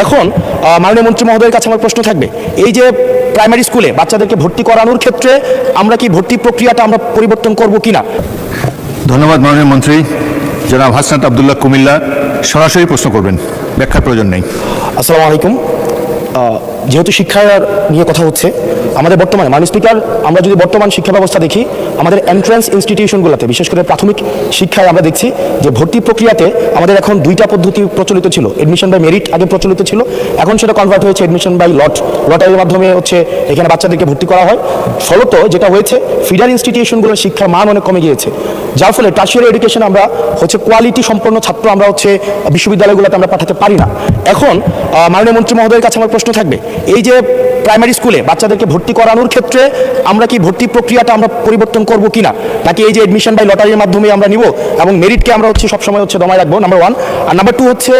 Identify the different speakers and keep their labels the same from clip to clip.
Speaker 1: এখন মাননীয় মন্ত্রী মহোদয়ের কাছে আমার প্রশ্ন থাকবে, এই যে প্রাইমারি স্কুলে বাচ্চাদেরকে ভর্তি করানোর ক্ষেত্রে আমরা কি ভর্তি প্রক্রিয়াটা আমরা পরিবর্তন করব কিনা?
Speaker 2: ধন্যবাদ মাননীয় মন্ত্রী। জনাব হাসনাত আবদুল্লাহ কুমিল্লা সরাসরি প্রশ্ন করবেন, ব্যাখ্যার প্রয়োজন নেই।
Speaker 1: আসসালামু আলাইকুম। যেহেতু শিক্ষা নিয়ে কথা হচ্ছে, আমাদের বর্তমানে মাননীয় স্পিকার, আমরা যদি বর্তমান শিক্ষা ব্যবস্থা দেখি, আমাদের এন্ট্রান্স ইনস্টিটিউশনগুলোতে বিশেষ করে প্রাথমিক শিক্ষায় আমরা দেখছি যে ভর্তি প্রক্রিয়াতে আমাদের এখন দুইটা পদ্ধতি প্রচলিত ছিল। এডমিশন বাই মেরিট আগে প্রচলিত ছিল, এখন সেটা কনভার্ট হয়েছে এডমিশন বাই লটারির মাধ্যমে হচ্ছে এখানে বাচ্চাদেরকে ভর্তি করা হয়। ফলত যেটা হয়েছে, ফিডার ইনস্টিটিউশনগুলোর শিক্ষার মান অনেক কমে গিয়েছে, যার ফলে টার্সিয়ারি এডুকেশন আমরা হচ্ছে কোয়ালিটি সম্পন্ন ছাত্র আমরা হচ্ছে বিশ্ববিদ্যালয়গুলোতে আমরা পাঠাতে পারি না। এখন মাননীয় মন্ত্রী মহোদয়ের কাছে আমার প্রশ্ন থাকবে, এই যে প্রাইমারি স্কুলে বাচ্চাদেরকে ভর্তি করানোর ক্ষেত্রে আমরা কি ভর্তি প্রক্রিয়াটা আমরা পরিবর্তন করব কিনা, নাকি এই যে এডমিশন বাই লটারির মাধ্যমে আমরা নিব এবং মেরিটকে আমরা হচ্ছে সবসময় হচ্ছে দমায় রাখবো, নাম্বার ওয়ান। আর নাম্বার টু হচ্ছে,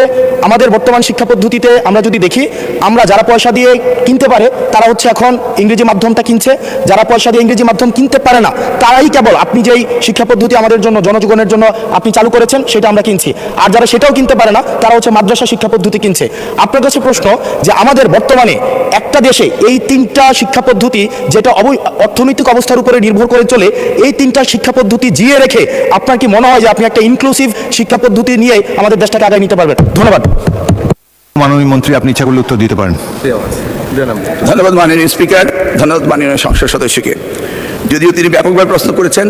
Speaker 1: আমাদের বর্তমান শিক্ষা পদ্ধতিতে আমরা যদি দেখি, আমরা যারা পয়সা দিয়ে কিনতে পারে তারা হচ্ছে এখন ইংরেজি মাধ্যমটা কিনছে, যারা পয়সা দিয়ে ইংরেজি মাধ্যম কিনতে পারে না তারাই কেবল আপনি যেই শিক্ষা পদ্ধতি আমাদের জন্য জনজীবনের জন্য আপনি চালু করেছেন সেটা আমরা কিনছি, আর যারা সেটাও কিনতে পারে না তারা হচ্ছে মাদ্রাসা শিক্ষা পদ্ধতি কিনছে। আপনার কাছে প্রশ্ন যে আমাদের বর্তমানে একটা দেশে এই তিনটা শিক্ষা পদ্ধতি, যেটা অর্থনৈতিক অবস্থার উপরে নির্ভর করে চলে, এই তিনটা শিক্ষা পদ্ধতি জিয়ে রেখে আপনার কি মনে হয় যে আপনি একটা ইনক্লুসিভ শিক্ষা পদ্ধতি নিয়ে আমাদের দেশটাকে আগায় নিতে পারবেন? ধন্যবাদ।
Speaker 2: মাননীয় মন্ত্রী, আপনি ইচ্ছা করলে উত্তর দিতে পারেন।
Speaker 3: ধন্যবাদ মাননীয় স্পিকার, ধন্যবাদ মাননীয় সংসদ সদস্যকে। যদিও তিনি ব্যাপকভাবে প্রশ্ন করেছেন,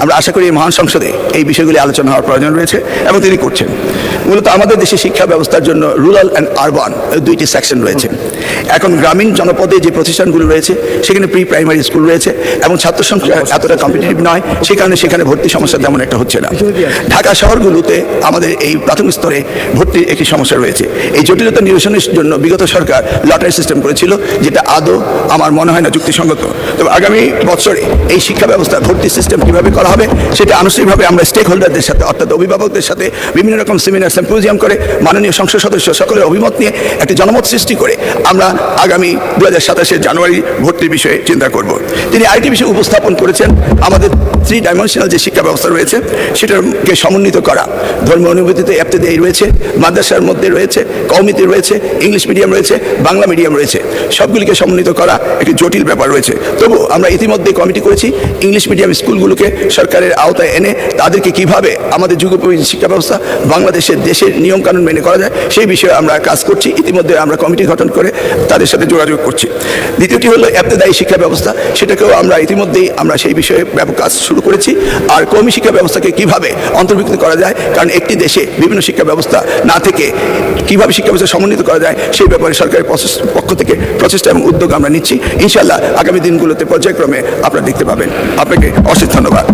Speaker 3: আমরা আশা করি মহান সংসদে এই বিষয়গুলি আলোচনা হওয়ার প্রয়োজন রয়েছে এবং তিনি করছেন। মূলত আমাদের দেশে শিক্ষা ব্যবস্থার জন্য রুরাল অ্যান্ড আরবান দুইটি সেকশন রয়েছে। এখন গ্রামীণ জনপদে যে প্রতিষ্ঠানগুলো রয়েছে সেখানে প্রি প্রাইমারি স্কুল রয়েছে এবং ছাত্র সংখ্যা এতটা কম্পিটিটিভ নয়, সে কারণে সেখানে ভর্তি সমস্যা তেমন একটা হচ্ছে না। ঢাকা শহরগুলোতে আমাদের এই প্রাথমিক স্তরে ভর্তির একটি সমস্যা রয়েছে। এই জটিলতা নিরসনের জন্য বিগত সরকার লটারি সিস্টেম করেছিল, যেটা আদৌ আমার মনে হয় না যুক্তিসঙ্গত। তবে আগামী বছরে এই শিক্ষা ব্যবস্থা ভর্তি সিস্টেম কীভাবে করা হবে সেটা আনুষ্ঠানিকভাবে আমরা স্টেক হোল্ডারদের সাথে, অর্থাৎ অভিভাবকদের সাথে বিভিন্ন রকম সেমিনার সিম্পোজিয়াম করে মাননীয় সংসদ সদস্য সকলের অভিমত নিয়ে একটি জনমত সৃষ্টি করে আমরা আগামী 2027 জানুয়ারি ভর্তির বিষয়ে চিন্তা করব। তিনি আরেকটি বিষয় উপস্থাপন করেছেন, আমাদের 3 ডাইমেনশনাল যে শিক্ষা ব্যবস্থা রয়েছে সেটাকে সমন্বিত করা। ধর্মীয় অনুভূতিতে ইবতেদায়ী রয়েছে, মাদ্রাসার মধ্যে রয়েছে, কওমিতে রয়েছে, ইংলিশ মিডিয়াম রয়েছে, বাংলা মিডিয়াম রয়েছে, সবগুলিকে সমন্বিত করা একটি জটিল ব্যাপার রয়েছে। তবু আমরা ইতিমধ্যে কমিটি করেছি ইংলিশ মিডিয়াম স্কুলগুলোকে সরকারের আওতায় এনে তাদেরকে কিভাবে আমাদের যুগোপযোগী শিক্ষা ব্যবস্থা বাংলাদেশের দেশের নিয়মকানুন মেনে করা যায় সেই বিষয়ে আমরা কাজ করছি। ইতিমধ্যে আমরা কমিটি গঠন করে তাদের সাথে যোগাযোগ করছি। দ্বিতীয়টি হলো ইবতেদায়ী শিক্ষা ব্যবস্থা, সেটাকেও আমরা ইতিমধ্যেই আমরা সেই বিষয়ে ব্যাপক কাজ শুরু করেছি। আর কওমি শিক্ষা ব্যবস্থাকে কিভাবে অন্তর্ভুক্ত করা যায়, কারণ একটি দেশে বিভিন্ন শিক্ষা ব্যবস্থা না থেকে কিভাবে শিক্ষা ব্যবস্থা সমন্বিত করা যায় সেই ব্যাপারে সরকারের পক্ষ থেকে প্রচেষ্টা এবং উদ্যোগ আমরা নিচ্ছি। ইনশাআল্লাহ আগামী দিনগুলোতে পর্যায়ক্রমে আপনারা দেখতে পাবেন। আপনাকে অশেষ ধন্যবাদ।